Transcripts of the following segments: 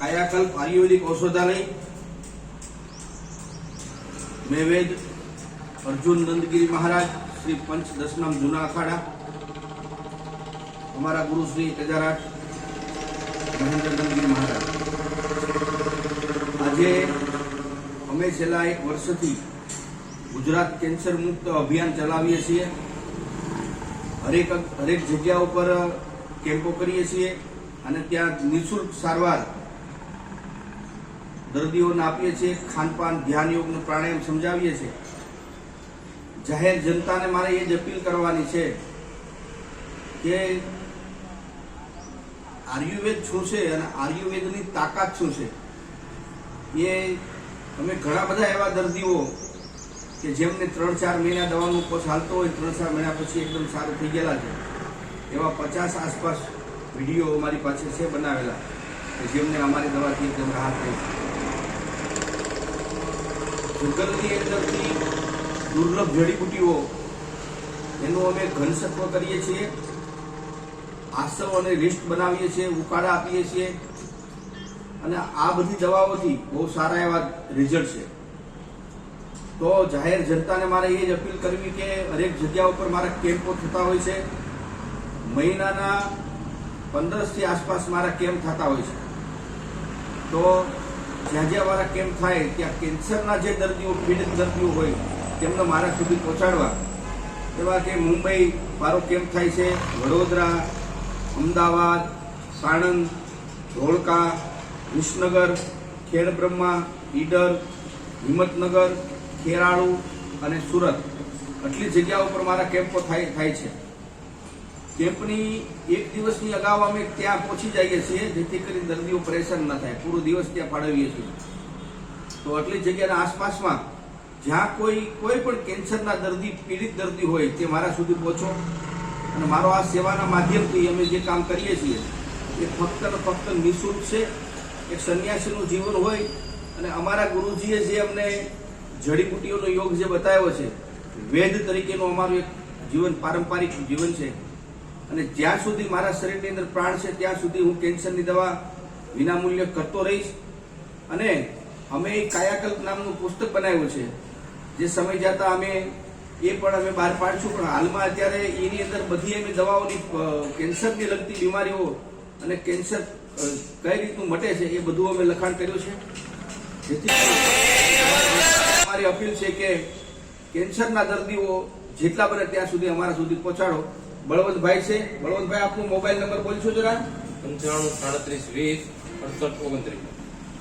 કાયાકલ્પ આયુર્વેદિક ઔષધાલય, મેવેદ અર્જુન નંદગીરી મહારાજ, શ્રી પંચ દશનામ જૂના અખાડા, અમારા ગુરુ શ્રી કેદારાટ મહેન્દ્ર નંદગીરી મહારાજ. આજે અમે છેલ્લા 1 વર્ષથી ગુજરાત કેન્સર મુક્ત અભિયાન ચલાવીએ છીએ. હરેક જગ્યા ઉપર કેમ્પો કરીએ છીએ અને ત્યાં નિઃશુલ્ક સારવાર દર્દીઓને આપીએ છીએ. ખાનપાન, ધ્યાન યોગનું પ્રાણાયામ સમજાવીએ છીએ. જાહેર જનતાને મારે એ જ અપીલ કરવાની છે કે આયુર્વેદ શું છે અને આયુર્વેદની તાકાત શું છે. એ અમે ઘણા બધા એવા દર્દીઓ કે જેમને 3-4 મહિના દવાનો કોર્સ હાલતો હોય, 3-4 મહિના પછી એકદમ સારું થઈ ગયેલા છે. એવા 50 આસપાસ વિડીયો અમારી પાસે છે બનાવેલા કે જેમને અમારી દવાથી એકદમ રાહત થઈ છે. જંગલની અંદરથી દુર્લભ જડીબુટીઓ એનું અમે ઘનસત્વ કરીએ છીએ, આસવ અને રિસ્ટ બનાવીએ છીએ, ઉકાળા આપીએ છીએ અને આ બધી દવાઓથી બહુ સારા એવા રિઝલ્ટ છે. તો જાહેર જનતાને મારે એ જ અપીલ કરવી કે હરેક જગ્યા ઉપર મારા કેમ્પો થતા હોય છે. મહિનાના 15થી આસપાસ મારા કેમ્પ થતા હોય છે. તો જ્યાં જ્યાં મારા કેમ્પ થાય ત્યાં કેન્સરના જે દર્દીઓ, પીડિત દર્દીઓ હોય તેમને મારા સુધી પહોંચાડવા. એવા કે મુંબઈ મારો કેમ્પ થાય છે, વડોદરા, અમદાવાદ, સાણંદ, ધોળકા, વિસનગર, ખેડબ્રહ્મા, ઈડર, હિંમતનગર, ખેરાળુ અને સુરત. આટલી જગ્યા ઉપર મારા કેમ્પો થાય છે. કેમ્પની 1 દિવસની અગાઉ અમે ત્યાં પહોંચી જઈએ છીએ જેથી કરીને દર્દીઓ પરેશાન ન થાય. પૂરો દિવસ ત્યાં ફાળવીએ છીએ. તો આટલી જગ્યાના આસપાસમાં જ્યાં કોઈ પણ કેન્સરના દર્દી, પીડિત દર્દી હોય તે મારા સુધી પહોંચો. અને મારો આ સેવાના માધ્યમથી અમે જે કામ કરીએ છીએ એ ફક્ત ને ફક્ત નિઃશુલ્ક છે. એક સંન્યાસીનું જીવન હોય અને અમારા ગુરુજીએ જે અમને જડીબુટીઓનો યોગ જે બતાવ્યો છે, વેદ તરીકેનું અમારું એક જીવન, પારંપરિક જીવન છે. અને જ્યાં સુધી મારા શરીરની અંદર પ્રાણ છે ત્યાં સુધી હું કેન્સરની દવા વિનામૂલ્ય કરતો રહીશ. અને અમે કાયાકલ્પ નામનું પુસ્તક બનાવ્યું છે, જે સમય જતા અમે બહાર પાડશું. પણ હાલમાં અત્યારે એની અંદર બધી અમે દવાઓની, કેન્સરની લગતી બીમારીઓ અને કેન્સર કઈ રીતનું મટે છે એ બધું અમે લખાણ કર્યું છે. જેથી અમારી અપીલ છે કે કેન્સરના દર્દીઓ જેટલા બને ત્યાં સુધી અમારા સુધી પહોંચાડો. બળવંતભાઈ છે, બળવંતભાઈ આપનો મોબાઈલ નંબર બોલશો જરા. 95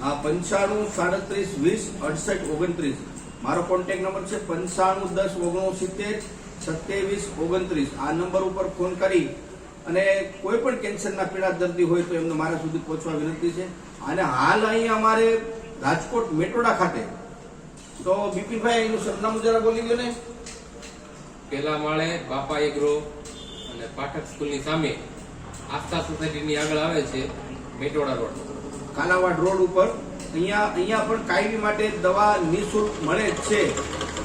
હા, 95 37 20 68 29. મારો કોન્ટેક્ટ નંબર છે 95 10 69 27 29. આ નંબર ઉપર ફોન કરી અને કોઈ પણ કેન્સરના પીડા દર્દી હોય તો એમને મારા સુધી પહોંચવા વિનંતી છે. અને હાલ અહીંયા અમારે રાજકોટ મેટોડા ખાતે, તો બિપિનભાઈ એનું સરનામું જરા બોલી ગયો ને. પેલા માળે બાપા એગ્રો અને પાઠક સ્કૂલની સામે આસ્થા સોસાયટીની આગળ આવે છે, મેટોડા રોડ, કાલાવાડ રોડ ઉપર. અહીંયા પણ કાયમી માટે દવા નિઃશુલ્ક મળે જ છે.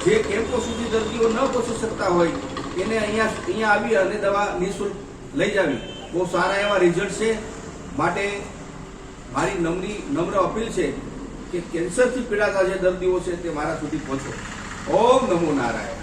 જે કેમ્પો સુધી દર્દીઓ ન પહોંચી શકતા હોય એને અહીંયા આવી અને દવા નિઃશુલ્ક લઈ જાવી. બહુ સારા એવા રિઝલ્ટ છે. માટે મારી નમ્ર અપીલ છે કે કેન્સરથી પીડાતા જે દર્દીઓ છે તે મારા સુધી પહોંચો. ઓમ નમો નારાયણ.